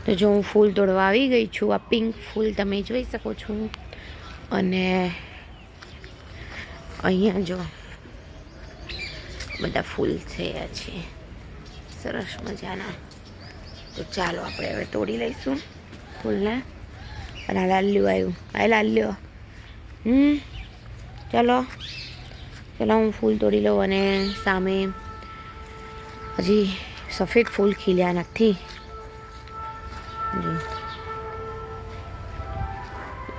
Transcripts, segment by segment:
તો જો હું ફૂલ તોડવા આવી ગઈ છું. આ પિંક ફૂલ તમે જોઈ શકો છો. અને અહીંયા જો બધા ફૂલ થયા છે સરસ મજાના. તો ચાલો આપણે હવે તોડી લઈશું ફૂલને. અને આ લાલ્યું આવ્યું, આ લાલ્યો. ચાલો ચાલો હું ફૂલ તોડી લઉં. અને સામે હજી સફેદ ફૂલ ખીલ્યા નથી.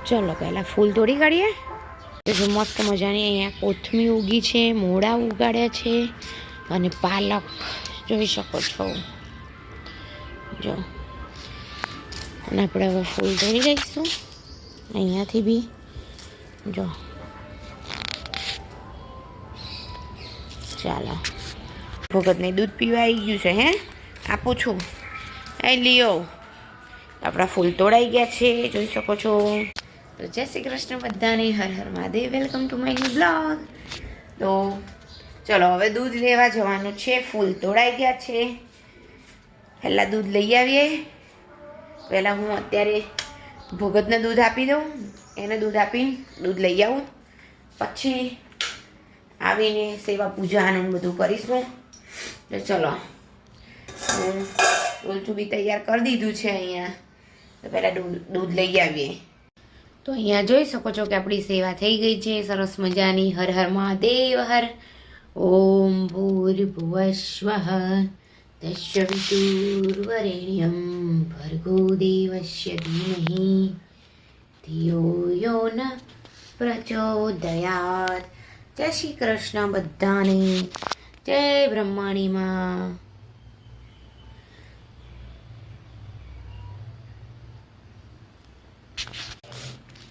ચલો પહેલાં ફૂલ તોડી કાઢીએ. જો મસ્ત મજાની અહીંયા કોથમી ઉગી છે, મોડા ઉગાડ્યા છે અને પાલક જોઈ શકો છો. જો અને આપણે હવે ફૂલ તોડી લઈશું અહીંયાથી બી. જો ચાલો ભગતને દૂધ પીવા આવી ગયું છે. હે આપું છું, એ લિયો. આપણા ફૂલ તોડાઈ ગયા છે જોઈ શકો છો. તો જય શ્રી કૃષ્ણ બધાને, હર હર Mahadev. Welcome to my new blog. તો ચલો હવે દૂધ લેવા જવાનું છે. ફૂલ તોડાઈ ગયા છે. પહેલાં દૂધ લઈ આવીએ. પહેલાં હું અત્યારે ભગતને દૂધ આપી દઉં, એને દૂધ આપીને દૂધ લઈ આવું. પછી આવીને સેવા પૂજાનું બધું કરીશું. તો ચલો હું ડોલચું બી તૈયાર કરી દીધું છે અહીંયા. તો પહેલાં દૂધ લઈ આવીએ. તો અહીંયા જોઈ શકો છો કે આપણી સેવા થઈ ગઈ છે સરસ મજાની. હર હર મહાદેવ હર. ઓમ ભૂર્ભુવસ્વઃ તસ્ય વિતુર્વરેણ્યમ ભર્ગો દેવસ્ય ધીમહિ ધિયો યો ન પ્રચોદયાત. જય શ્રી કૃષ્ણ બધાને, જય બ્રહ્માણીમાં.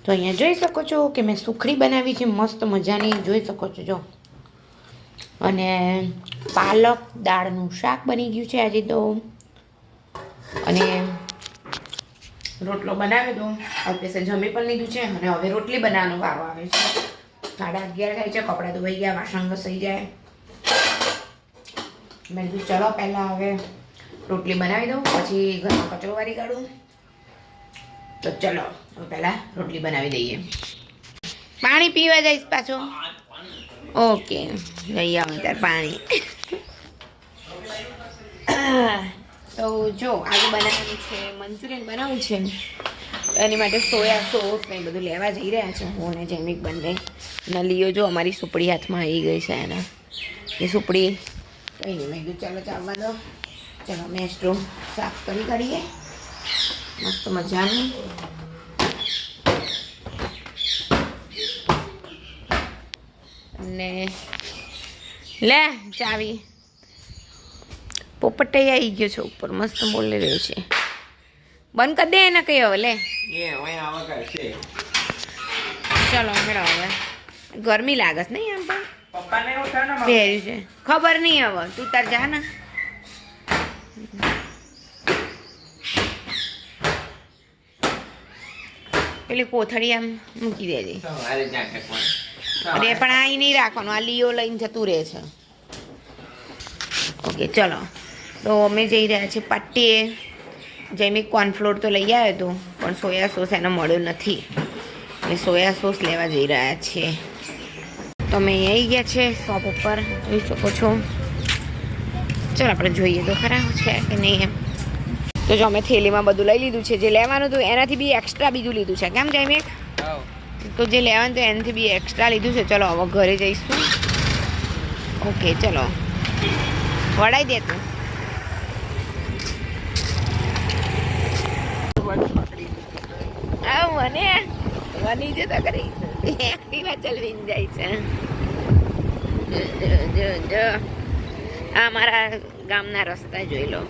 તો અહીંયા જોઈ શકો છો કે મેં સુખડી બનાવી છે મસ્ત મજાની, જોઈ શકો છો. જો અને પાલક દાળનું શાક બની ગયું છે આજે તો. અને રોટલો બનાવી દો. હવે જમી પણ લીધું છે અને હવે રોટલી બનાવવાનો વારો આવે છે. 11:30 થાય છે, કપડાં ધોવાઈ ગયા, વાસણ ઘસાઈ જાય. મેં કીધું ચલો પહેલાં હવે રોટલી બનાવી દઉં, પછી ઘરમાં કચરો વારી કાઢું. તો ચલો હવે પહેલાં રોટલી બનાવી દઈએ. પાણી પીવા જઈશ પાછો. ઓકે લઈ આવો ત્યારે પાણી. તો જો આજે બનાવવાનું છે મંચુરિયન બનાવવું છે. એની માટે સોયા સોસ ને બધું લેવા જઈ રહ્યા છે હું અને જૈમિક બંને. અને લિયો જો અમારી સુપડી હાથમાં આવી ગઈ છે એના. એ સુપડી કંઈ નહીં, મેં કીધું ચાલો ચાલવા દો. ચાલો મેસ્ટ્રો સાફ કરી કાઢીએ મસ્ત મજાનું. અને લે ચાવી. પોપટૈયા આવી ગયો છે ઉપર, મસ્ત બોલી રહ્યો છે. બંધ કરી દે એને કઈ. હવે લે ચલો મેળો. હવે ગરમી લાગે છે નહીં? આમ પણ પહેર્યું છે ખબર નહીં. હવે તું તાર જા ને. પેલી કોથળી આમ મૂકી દેજે. અરે પણ આ નહીં રાખવાનું, આ લીઓ લઈને જતું રહે છે. ઓકે ચલો. તો અમે જઈ રહ્યા છીએ પાટીએ. જૈમિક કોર્નફ્લોર તો લઈ આવ્યો હતો પણ સોયા સોસ એનો મળ્યો નથી. એ સોયા સોસ લેવા જઈ રહ્યા છીએ. તો અમે અહીં આવી ગયા છે શોપ ઉપર, જોઈ શકો છો. ચલો આપણે જોઈએ તો ખરા છે કે નહીં એમ. તો જો અમે થેલીમાં બધું લઈ લીધું છે. જે લેવાનું હતું એનાથી બી એક્સ્ટ્રા બીજું લીધું છે. કેમ જૈમિક? તો જે લેવાનું હતું એનાથી બી એક્સ્ટ્રા લીધું છે. ચલો હવે ઘરે જઈશું. ઓકે ચલો વડાઈ દે તું. મને બની જતા કરી એક્ટિવા ચલવીને જાય છે. જો આ મારા ગામના રસ્તા જોઈ લો.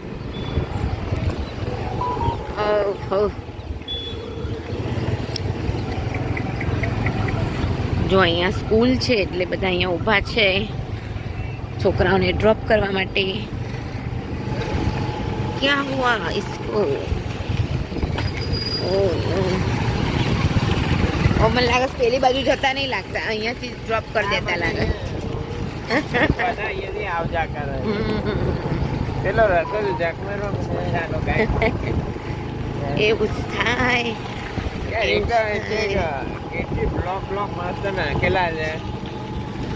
જો અહીંયા સ્કૂલ છે એટલે બધા અહીંયા ઊભા છે છોકરાઓને ડ્રોપ કરવા માટે. ક્યાં હુઆ इसको? મને લાગે પેલી બાજુ જતા નહીં લાગતા, અહીંયાથી ડ્રોપ કરી દેતા લાગે. એવું જ થાય. બ્લોક મસ્ત નાખેલા છે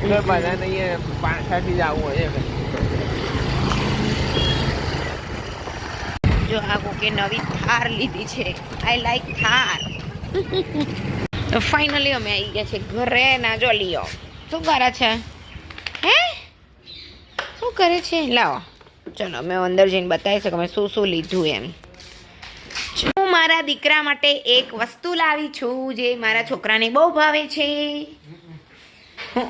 બધાને અહીંયા પાછળથી જ આવવું હોય. જો આ કોકે નવી થાર લીધી છે. I like Thar. તો ફાઇનલી અમે આવી ગયા છે ઘરે. ના જો લિયો શું કરે છે? હે શું કરે છે? લાવો ચલો અમે અંદર જઈને બતાવી શકું અમે શું શું લીધું એમ. હું મારા દીકરા માટે એક વસ્તુ લાવી છું જે મારા છોકરાને બહુ ભાવે છે.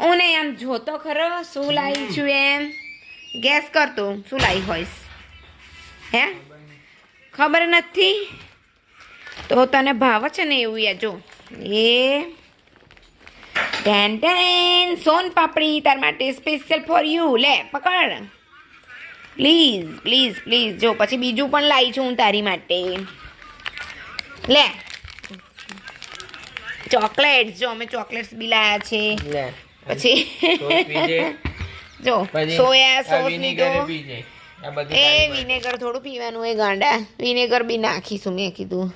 હું ને આમ જોતો ખરો શું લાવી છું એમ. ગેસ કરતો શું લાવી હોઈશ? હે ખબર નથી તો તને ભાવે છે ને એવું યા જો એ ટેન સોન પાપડી તાર માટે સ્પેશિયલ ફોર યુ. લે પકડ પ્લીઝ પ્લીઝ પ્લીઝ. જો પછી બીજું પણ લાવી છું હું તારી માટે. લે ચોકલેટ્સ. જો અમે ચોકલેટ્સ બી લાયા છે. પછી જો સોયા સોસ લીધો. એ વિનેગર થોડું પીવાનું એ ગાંડા. વિનેગર બી નાખીશું મેં કીધું.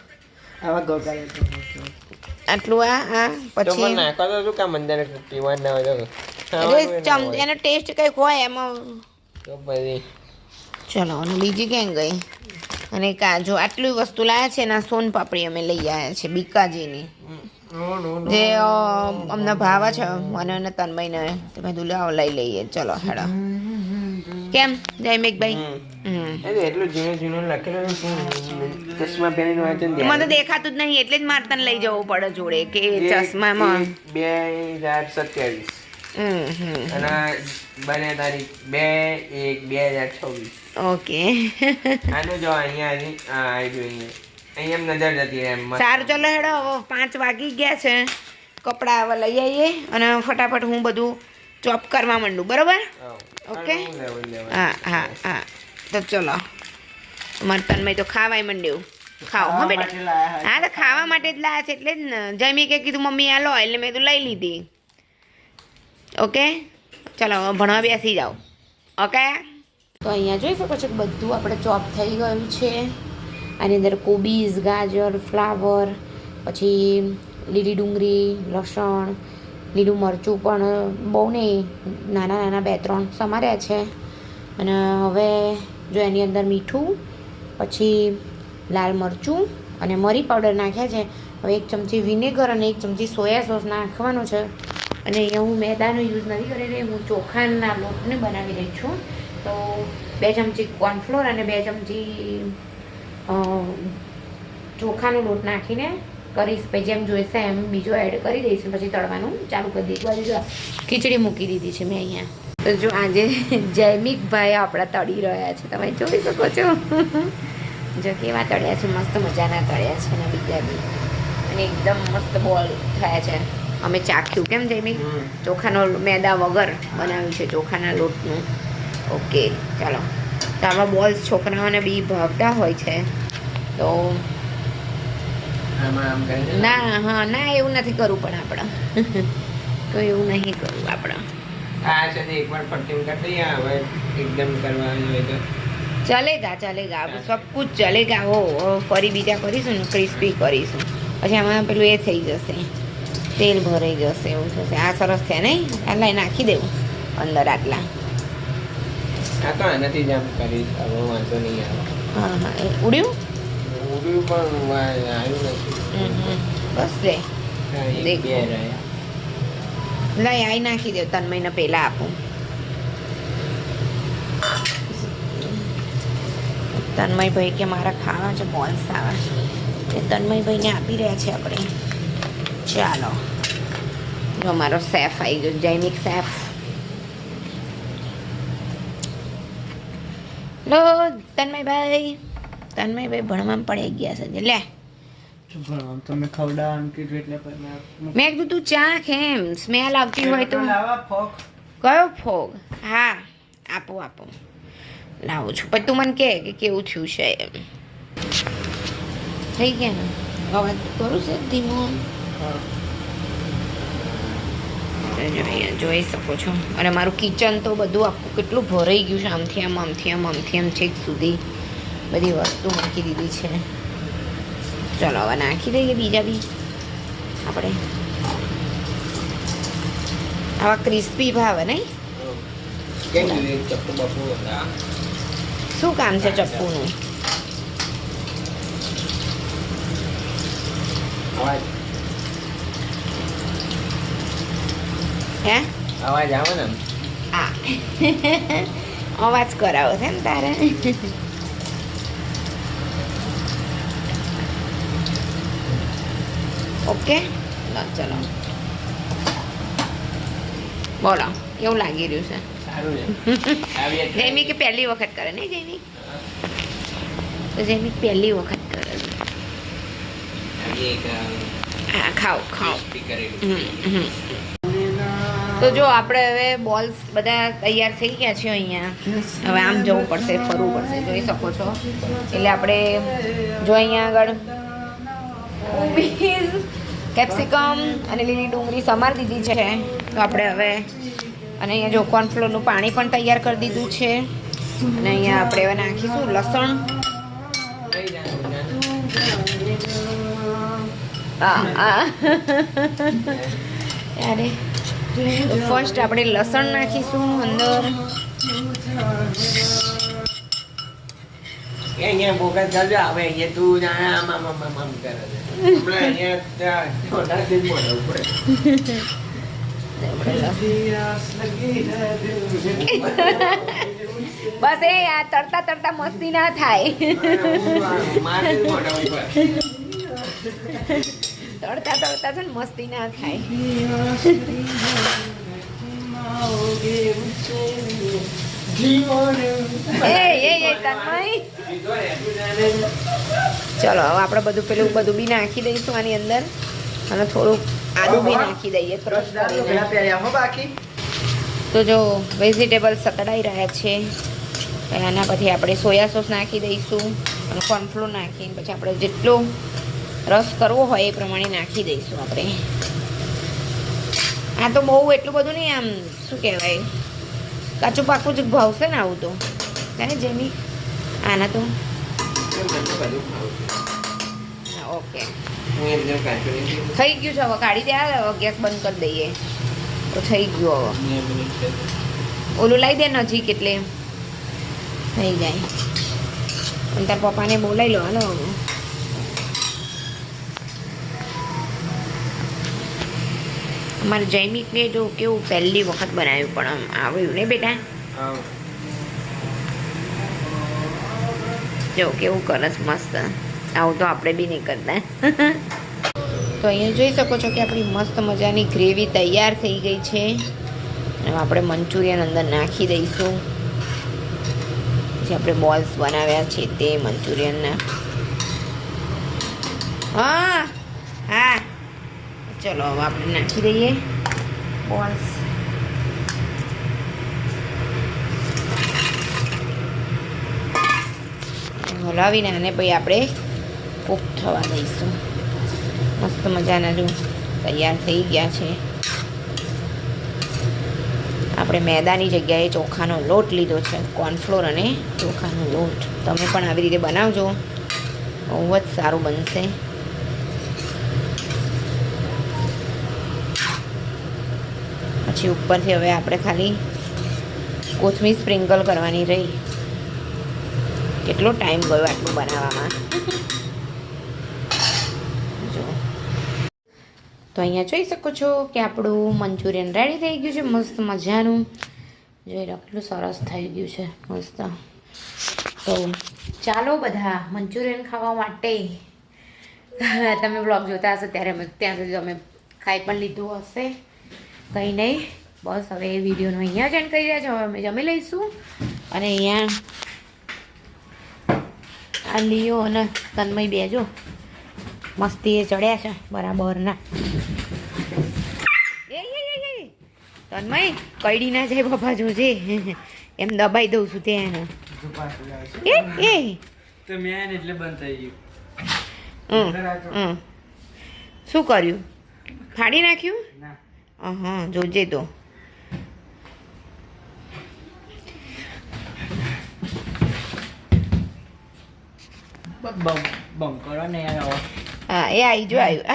આટલું આ પછી એનો ટેસ્ટ કંઈક હોય એમાં. ચલો અને બીજી ક્યાં ગઈ? અને કાજુ આટલી વસ્તુ લાયા છે ને સોન પાપડી અમે લઈ આવ્યા છે બીકાજીની જે અમને ભાવે છે મને અને તન્મયને. તમે દુલાવ લઈ લઈએ. ચલો હેડો. કેમ જયમેકભાઈ? મને દેખાતું જ નહીં એટલે જ મારે તને લઈ જવું પડે જોડે કે ચશ્મામાં. 2027 અને બને તારીખ 2/1/2026. ઓકે આનું જો અહીંયા અહીંયા નજર જતી રહે. સારું ચલો હેડો હવે 5 વાગી ગયા છે. કપડાં હવે લઈ આવીએ અને ફટાફટ હું બધું ચોપ કરવા માંડું. બરોબર? ઓકે હા હા હા તો ચલો. મારે તન્મય તો ખાવાય માંડ્યું. ખાઓ હા બેટા. હા તો ખાવા માટે જ લાયા છે એટલે જ ને. જમી કે કીધું મમ્મી આ લો એટલે મેં તો લઈ લીધી. ઓકે ચલો ભણવા બેસી જાઓ. ઓકે તો અહીંયા જોઈ શકો છો કે બધું આપણે ચોપ થઈ ગયું છે. આની અંદર કોબીઝ, ગાજર, ફ્લાવર, પછી લીલી ડુંગળી, લસણ, લીલું મરચું પણ બહુ નહીં નાના નાના 2-3 સમાર્યા છે. અને હવે જો એની અંદર મીઠું, પછી લાલ મરચું અને મરી પાવડર નાખ્યા છે. હવે 1 ચમચી વિનેગર અને 1 ચમચી સોયા સોસ નાખવાનો છે. અને અહીંયા હું મેદાનો યુઝ નથી કરી રહી, હું ચોખાના લોટને બનાવી રહી છું. તો 2 ચમચી કોર્નફ્લોર અને 2 ચમચી ચોખાનો લોટ નાખીને કરીશ. પછી જેમ જોઈશે એમ બીજો એડ કરી દઈશું. પછી તળવાનું ચાલુ કરી દઈશું. બાજુ જો ખીચડી મૂકી દીધી છે મેં અહીંયા. તો જો આજે જયમિકભાઈ આપણા તળી રહ્યા છે. તમે જોઈ શકો છો જો કેવા તળ્યા છે. મસ્ત મજાના તળ્યા છે. અને બીજા બી અને એકદમ મસ્ત બોલ થયા છે. અમે ચાખ્યું કેમ જયમિક? ચોખાનો મેદા વગર બનાવ્યું છે ચોખાના લોટનું. ઓકે ચાલો. તો આવા બોલ્સ છોકરાઓને બી ભાવતા હોય છે. તો ના હા ના એવું નથી કરવું પણ આપણે તો એવું નહીં કરવું આપણે. ચલેગા ચલેગા સબ કુછ ચલેગા. હો ફરી બીજા કરીશું ને ક્રિસ્પી કરીશું. પછી આમાં પેલું એ થઈ જશે, તેલ ભરાઈ જશે એવું થશે. આ સરસ છે નહીં? આટલા નાખી દેવું અંદર આટલા. હા હા એ ઉડ્યું બસ લે લઈ આઈ નાખી દેવ. તન્મયને પહેલાં આપું. તન્મયભાઈ કે મારા ખાવા છે બોલ્સ આવા એ તન્મયભાઈને આપી રહ્યા છે આપણે. ચાલો જો મારો સેફ આવી ગયો, જૈમિક સેફ. લો તન્મયભાઈ ભણવામાં પડી ગયા છે. લે તમે ખવડાવવાનું કીધું એટલે મેં કીધું તું ચા કેમ સ્મેલ આવતી હોય તો. કયો ફોગ? હા આપો આપો લાવું છું. પછી તું મને કે કેવું થયું છે એમ. થઈ ગયા ને? અવાજ કરું છે ધીમો? અહીંયા જોઈ શકો છો. અને મારું કિચન તો બધું આખું કેટલું ભરાઈ ગયું છે. આમથી આમ છેક સુધી બધી વસ્તુ મૂકી દીધી છે. ચલો હવે નાખી દઈએ બીજા બી આપણે. આવા ક્રિસ્પી ભાવે નહીં? કેમ ચપ્પુ બપ્પુ હતા? શું કામ છે ચપ્પુનું? અવાજ હે અવાજ આવે ને? આ અવાજ કરાવો છે ને તારે? ઓકે ચલો બોલો કેવું લાગી રહ્યું છે? સારું છે. જૈમી કે પહેલી વખત કરે ને જૈમી? તો જૈમી પહેલી વખત કરે. હા ખાઓ ખાઓ. તો જો આપણે હવે બોલ્સ બધા તૈયાર થઈ ગયા છે અહીંયા. હવે આમ જવું પડશે, ફરવું પડશે, જોઈ શકો છો. એટલે આપણે જો અહીંયા આગળ કોબીજ, કેપ્સિકમ અને લીલી ડુંગળી સમારી દીધી છે. તો આપણે હવે અને અહીંયા જો કોર્નફ્લોરનું પાણી પણ તૈયાર કરી દીધું છે. અને અહીંયા આપણે હવે નાખીશું લસણ. યારે ફર્સ્ટ આપણે લસણ નાખીશું અંદર. અહીંયા બોગસ ચાલજો આવે અહીંયા તું જાણે આમ આમ આમ આમ કરે છે. આપણે અહીંયા ત્યાં મોઢા થી મોઢા ઉપર. બસ એ આ તરતા તરતા મસ્તી ના થાય. તરતા તરતા છે ને મસ્તી ના થાય. ચલો હવે આપણે બધું પેલું બધું બી નાખી દઈશું આની અંદર અને થોડુંક આદુ બી નાખી દઈએ ક્રશ કરીને. તો જો વેજીટેબલ સતડાઈ રહ્યા છે. આના પછી આપણે સોયા સોસ નાખી દઈશું અને કોર્નફ્લોર નાખીને પછી આપણે જેટલો રસ કરવો હોય એ પ્રમાણે નાખી દઈશું આપણે. આ તો બહુ એટલું બધું નહીં, આમ શું કહેવાય, કાચું પાકું જ ભાવશે ને આવું તો હે જેમી? આના તો ઓકે થઈ ગયું છે. હવે કાઢી દે, હવે ગેસ બંધ કરી દઈએ તો થઈ ગયું. હવે ઓલું લાવી દે નજીક એટલે થઈ જાય. અને તાર પપ્પાને બોલાવી લો. હાલો અમારે જૈમિકને જો કેવું પહેલી વખત બનાવ્યું પણ આમ આવ્યું ને બેટા. જો કેવું કરસ મસ્ત. આવું તો આપણે બી નહીં કરતા. તો અહીંયા જોઈ શકો છો કે આપણી મસ્ત મજાની ગ્રેવી તૈયાર થઈ ગઈ છે. અને આપણે મંચુરિયન અંદર નાખી દઈશું. જે આપણે બોલ્સ બનાવ્યા છે તે મંચુરિયનના. હા હા ચલો હવે આપણે નાખી દઈએ બોલ્સ. હલાવીને આને પછી આપણે કૂક થવા દઈશું. મસ્ત મજાના જો તૈયાર થઈ ગયા છે. આપણે મેદાની જગ્યાએ ચોખાનો લોટ લીધો છે, કોર્નફ્લોર અને ચોખાનો લોટ. તમે પણ આવી રીતે બનાવજો, બહુ જ સારું બનશે. પછી ઉપરથી હવે આપણે ખાલી કોથમીર સ્પ્રિંકલ કરવાની રહી. કેટલો ટાઈમ ગયો આટલું બનાવવામાં. જો તો અહીંયા જોઈ શકો છો કે આપણું મંચુરિયન રેડી થઈ ગયું છે મસ્ત મજાનું. જોઈ લો કેટલું સરસ થઈ ગયું છે મસ્ત. તો ચાલો બધા મંચુરિયન ખાવા માટે. તમે બ્લોગ જોતા હશો ત્યારે ત્યાં સુધી તમે ખાઈ પણ લીધું હશે. કંઈ નહીં, બસ હવે એ વિડીયોનો અહીંયા જ એન્ડ કરી રહ્યા છો. હવે અમે જમી લઈશું. અને અહીંયા આ લિયો અને તન્મય બેજો મસ્તી એ ચડ્યા છે બરાબરના. તન્મય કઈડી ના જાય બાપા, જોજે એમ દબાઈ દઉં છું ત્યાં. એ તો મેં એટલે બંધ થઈ ગયું. શું કર્યું? ફાડી નાખ્યું? હા જોજે તો. બંકરો ને યાર હવે. હા એ આવી જો આવ્યું.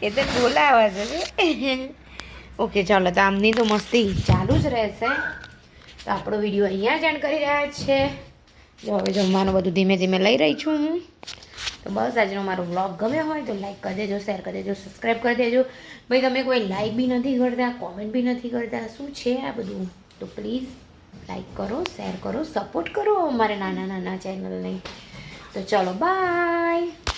એ તો બોલાવા છે. ઓકે ચાલો તો આમની તો મસ્તી ચાલુ જ રહેશે. તો આપણો વિડીયો અહીંયા જ એન્ડ કરી રહ્યા છે. જો હવે જમવાનું બધું ધીમે ધીમે લઈ રહી છું હું. તો બસ આજનો મારો વ્લોગ ગમ્યો હોય તો લાઈક કરી દેજો, શેર કરી દેજો, સબસ્ક્રાઈબ કરી દેજો. ભાઈ તમે કોઈ લાઈક બી નથી કરતા, કોમેન્ટ બી નથી કરતા, શું છે આ બધું? તો પ્લીઝ લાઈક કરો, શેર કરો, સપોર્ટ કરો અમારે નાના ચેનલને. તો ચલો બાય.